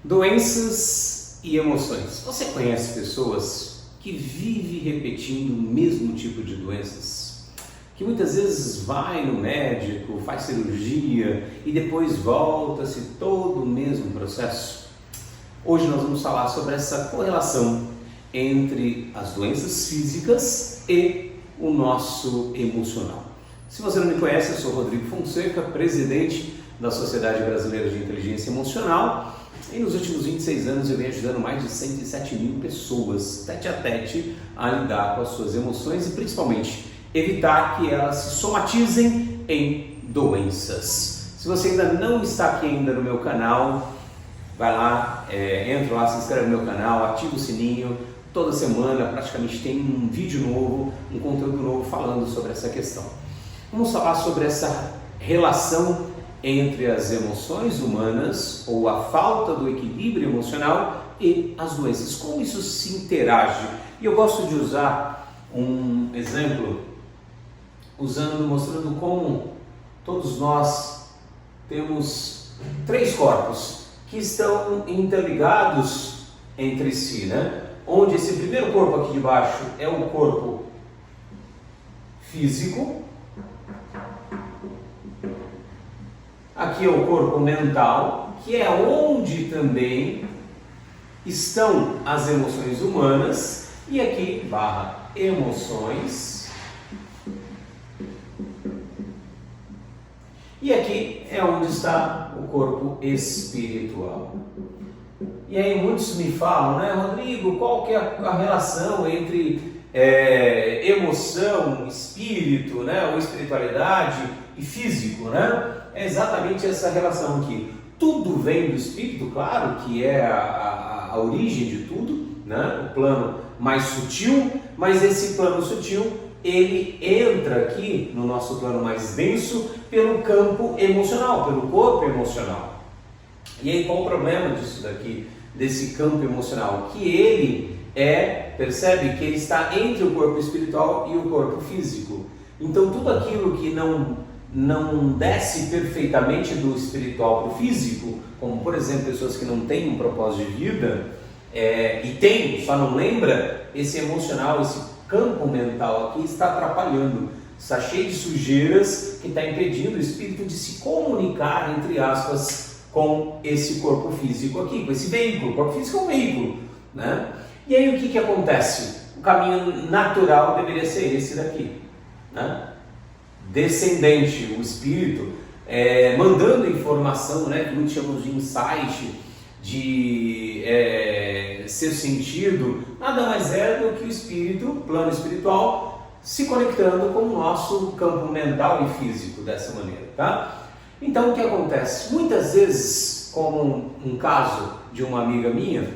Doenças e emoções. Você conhece pessoas que vivem repetindo o mesmo tipo de doenças? Que muitas vezes vai no médico, faz cirurgia e depois volta-se todo o mesmo processo? Hoje nós vamos falar sobre essa correlação entre as doenças físicas e o nosso emocional. Se você não me conhece, eu sou Rodrigo Fonseca, presidente da Sociedade Brasileira de Inteligência Emocional, e nos últimos 26 anos eu venho ajudando mais de 107 mil pessoas, tete a tete, a lidar com as suas emoções e principalmente evitar que elas se somatizem em doenças. Se você ainda não está aqui ainda no meu canal, vai lá, entra lá, se inscreve no meu canal, ativa o sininho. Toda semana praticamente tem um vídeo novo, um conteúdo novo falando sobre essa questão. Vamos falar sobre essa relação entre as emoções humanas ou a falta do equilíbrio emocional e as doenças. Como isso se interage? E eu gosto de usar um exemplo mostrando como todos nós temos 3 corpos que estão interligados entre si, né? Onde esse primeiro corpo aqui de baixo é o corpo físico, aqui é o corpo mental, que é onde também estão as emoções humanas, e aqui barra emoções, e aqui é onde está o corpo espiritual. E aí muitos me falam, né, Rodrigo, qual que é a relação entre emoção, espírito, né, ou espiritualidade e físico, né? É exatamente essa relação aqui. Tudo vem do espírito, claro, que é a origem de tudo, né? O plano mais sutil, mas esse plano sutil, ele entra aqui no nosso plano mais denso pelo campo emocional, pelo corpo emocional. E aí qual o problema disso daqui, desse campo emocional? Que ele percebe que ele está entre o corpo espiritual e o corpo físico. Então tudo aquilo que não desce perfeitamente do espiritual para o físico, como por exemplo pessoas que não têm um propósito de vida, e tem, só não lembra, esse emocional, esse campo mental aqui está atrapalhando, está cheio de sujeiras que está impedindo o espírito de se comunicar, entre aspas, com esse corpo físico aqui, com esse veículo. O corpo físico é um veículo, né? E aí o que acontece? O caminho natural deveria ser esse daqui, né? Descendente, o espírito, mandando informação, né, que muitos chamam de insight, de ser sentido, nada mais é do que o espírito, o plano espiritual, se conectando com o nosso campo mental e físico dessa maneira, tá? Então o que acontece? Muitas vezes, como um caso de uma amiga minha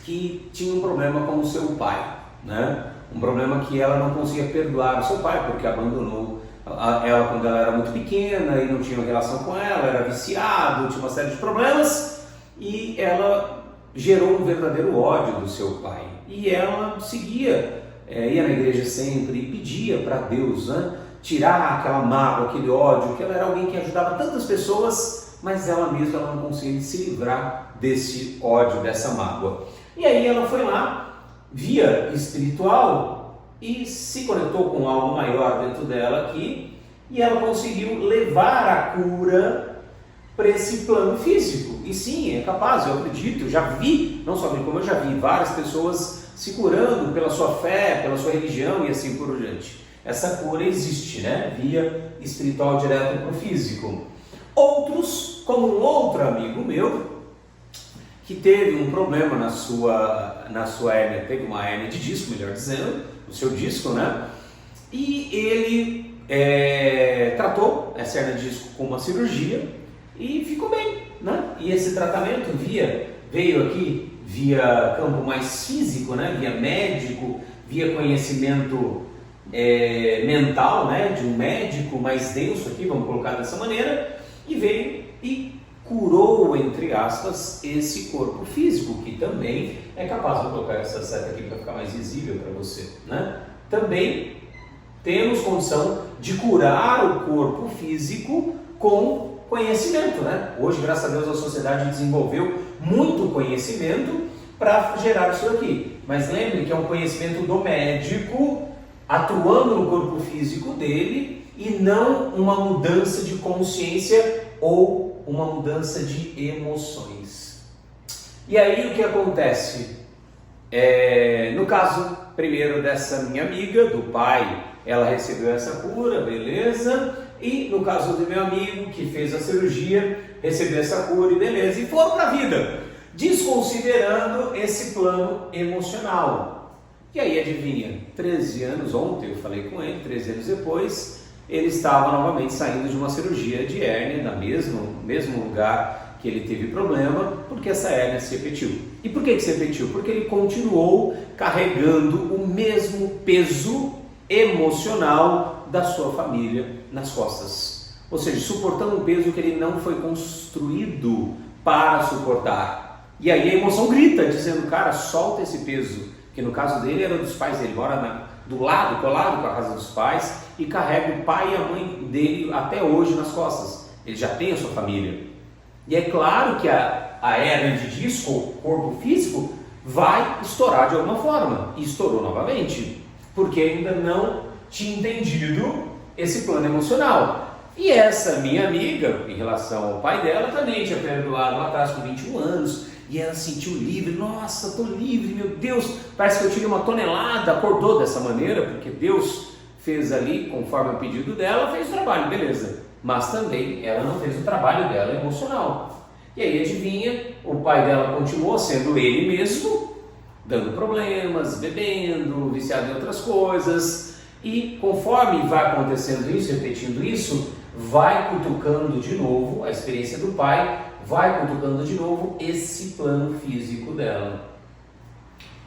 que tinha um problema com o seu pai, né? Um problema que ela não conseguia perdoar o seu pai porque abandonou ela quando ela era muito pequena e não tinha uma relação com ela, era viciado, tinha uma série de problemas e ela gerou um verdadeiro ódio do seu pai. E ela seguia, ia na igreja sempre e pedia para Deus, né, tirar aquela mágoa, aquele ódio, que ela era alguém que ajudava tantas pessoas, mas ela mesma não conseguia se livrar desse ódio, dessa mágoa. E aí ela foi lá, via espiritual, e se conectou com algo maior dentro dela aqui, e ela conseguiu levar a cura para esse plano físico. E sim, é capaz, eu acredito, eu já vi, não só como eu já vi várias pessoas se curando pela sua fé, pela sua religião e assim por diante. Essa cura existe, né? Via espiritual direto para o físico. Outros, como um outro amigo meu, que teve um problema na sua hérnia, teve uma hérnia de disco, melhor dizendo, no seu disco, né? E ele tratou essa hérnia de disco com uma cirurgia e ficou bem, né? E esse tratamento veio aqui via campo mais físico, né? Via médico, via conhecimento mental, né? De um médico mais denso aqui, vamos colocar dessa maneira, e veio e curou, entre aspas, esse corpo físico, que também é capaz de colocar essa seta aqui para ficar mais visível para você, né? Também temos condição de curar o corpo físico com conhecimento, né? Hoje, graças a Deus, a sociedade desenvolveu muito conhecimento para gerar isso aqui. Mas lembre que é um conhecimento do médico atuando no corpo físico dele e não uma mudança de consciência ou uma mudança de emoções. E aí o que acontece? No caso, primeiro dessa minha amiga, do pai, ela recebeu essa cura, beleza? E no caso do meu amigo que fez a cirurgia, recebeu essa cura e beleza, e foram para a vida, desconsiderando esse plano emocional. E aí adivinha, 13 anos, ontem eu falei com ele, 13 anos depois, ele estava novamente saindo de uma cirurgia de hérnia, no mesmo lugar que ele teve problema, porque essa hérnia se repetiu. E por que se repetiu? Porque ele continuou carregando o mesmo peso emocional da sua família nas costas. Ou seja, suportando um peso que ele não foi construído para suportar. E aí a emoção grita, dizendo, cara, solta esse peso, que no caso dele era dos pais dele, mora do lado, colado com a casa dos pais, e carrega o pai e a mãe dele até hoje nas costas. Ele já tem a sua família. E é claro que a hérnia de disco, o corpo físico, vai estourar de alguma forma. E estourou novamente, porque ainda não tinha entendido esse plano emocional. E essa minha amiga, em relação ao pai dela, também tinha perdoado lá atrás com 21 anos, e ela se sentiu livre. Nossa, estou livre, meu Deus, parece que eu tirei uma tonelada, acordou dessa maneira, porque Deus fez ali, conforme o pedido dela, fez o trabalho, beleza. Mas também ela não fez o trabalho dela emocional. E aí adivinha, o pai dela continuou sendo ele mesmo, dando problemas, bebendo, viciado em outras coisas, e conforme vai acontecendo isso, repetindo isso, vai cutucando de novo a experiência do pai, vai cutucando de novo esse plano físico dela.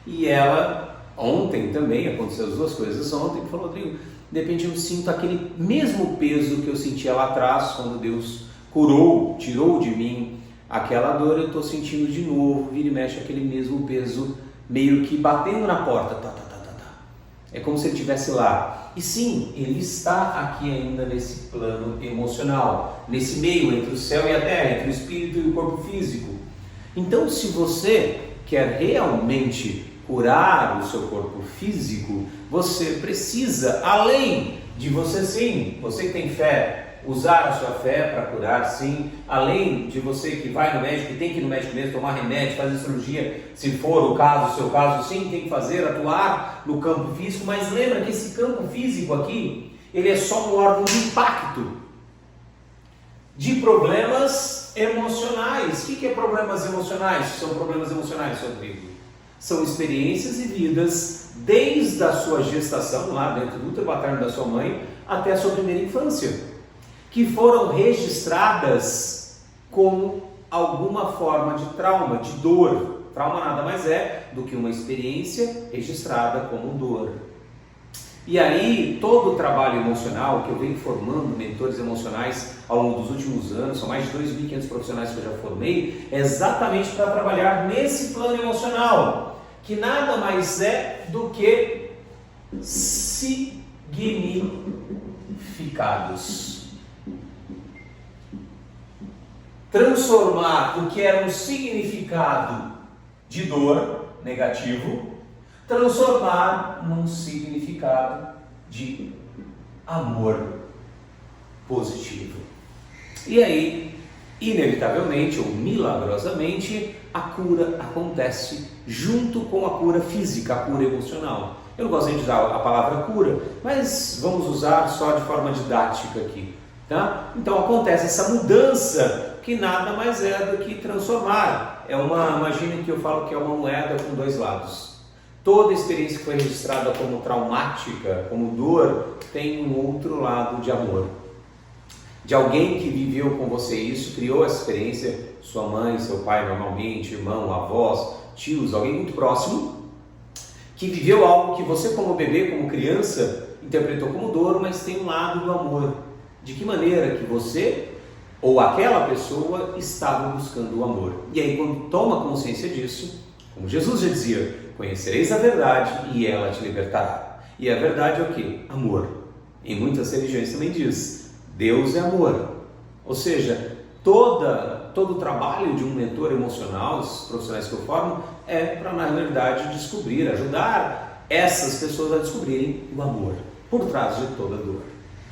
E ela, ontem também, aconteceu as duas coisas ontem, falou, Rodrigo, de repente eu sinto aquele mesmo peso que eu sentia lá atrás, quando Deus curou, tirou de mim aquela dor, eu estou sentindo de novo, vira e mexe aquele mesmo peso, meio que batendo na porta, É como se ele estivesse lá. E sim, ele está aqui ainda nesse plano emocional, nesse meio entre o céu e a terra, entre o espírito e o corpo físico. Então, se você quer realmente curar o seu corpo físico, você precisa, além de você sim, você que tem fé, usar a sua fé para curar sim, além de você que vai no médico, que tem que ir no médico mesmo, tomar remédio, fazer cirurgia, se for o caso, o seu caso, sim, tem que fazer, atuar no campo físico, mas lembra que esse campo físico aqui, ele é só um órgão de impacto de problemas emocionais. O que é problemas emocionais? São problemas emocionais, Rodrigo? São experiências e vidas desde a sua gestação, lá dentro do útero materno da sua mãe, até a sua primeira infância, que foram registradas com alguma forma de trauma, de dor. Trauma nada mais é do que uma experiência registrada como dor. E aí, todo o trabalho emocional que eu venho formando mentores emocionais ao longo dos últimos anos, são mais de 2.500 profissionais que eu já formei, é exatamente para trabalhar nesse plano emocional, que nada mais é do que significados. Transformar o que era um significado de dor negativo, transformar num significado de amor positivo. E aí, inevitavelmente ou milagrosamente, a cura acontece junto com a cura física, a cura emocional. Eu não gosto de usar a palavra cura, mas vamos usar só de forma didática aqui. Tá? Então acontece essa mudança, que nada mais é do que transformar. Imagine que eu falo que é uma moeda com dois lados. Toda experiência que foi registrada como traumática, como dor, tem um outro lado de amor. De alguém que viveu com você isso, criou essa experiência, sua mãe, seu pai normalmente, irmão, avós, tios, alguém muito próximo, que viveu algo que você como bebê, como criança, interpretou como dor, mas tem um lado do amor. De que maneira que você ou aquela pessoa estava buscando o amor. E aí quando toma consciência disso, como Jesus já dizia, conhecereis a verdade e ela te libertará. E a verdade é o quê? Amor. Em muitas religiões também diz, Deus é amor. Ou seja, todo o trabalho de um mentor emocional, os profissionais que eu formo, é para, na realidade, descobrir, ajudar essas pessoas a descobrirem o amor por trás de toda dor.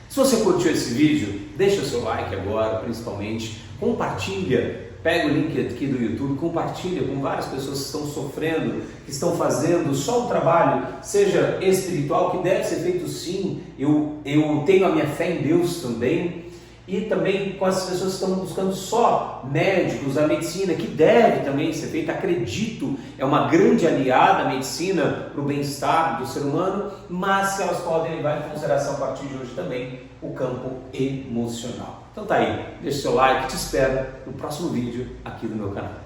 Se você curtiu esse vídeo, deixa o seu like agora, principalmente, compartilha, pega o link aqui do YouTube, compartilha com várias pessoas que estão sofrendo, que estão fazendo só um trabalho, seja espiritual, que deve ser feito sim, eu tenho a minha fé em Deus também, e também com as pessoas que estão buscando só médicos, a medicina, que deve também ser feita, acredito, é uma grande aliada a medicina para o bem-estar do ser humano, mas que elas podem levar em consideração a partir de hoje também o campo emocional. Então tá aí, deixa o seu like, te espero no próximo vídeo aqui do meu canal.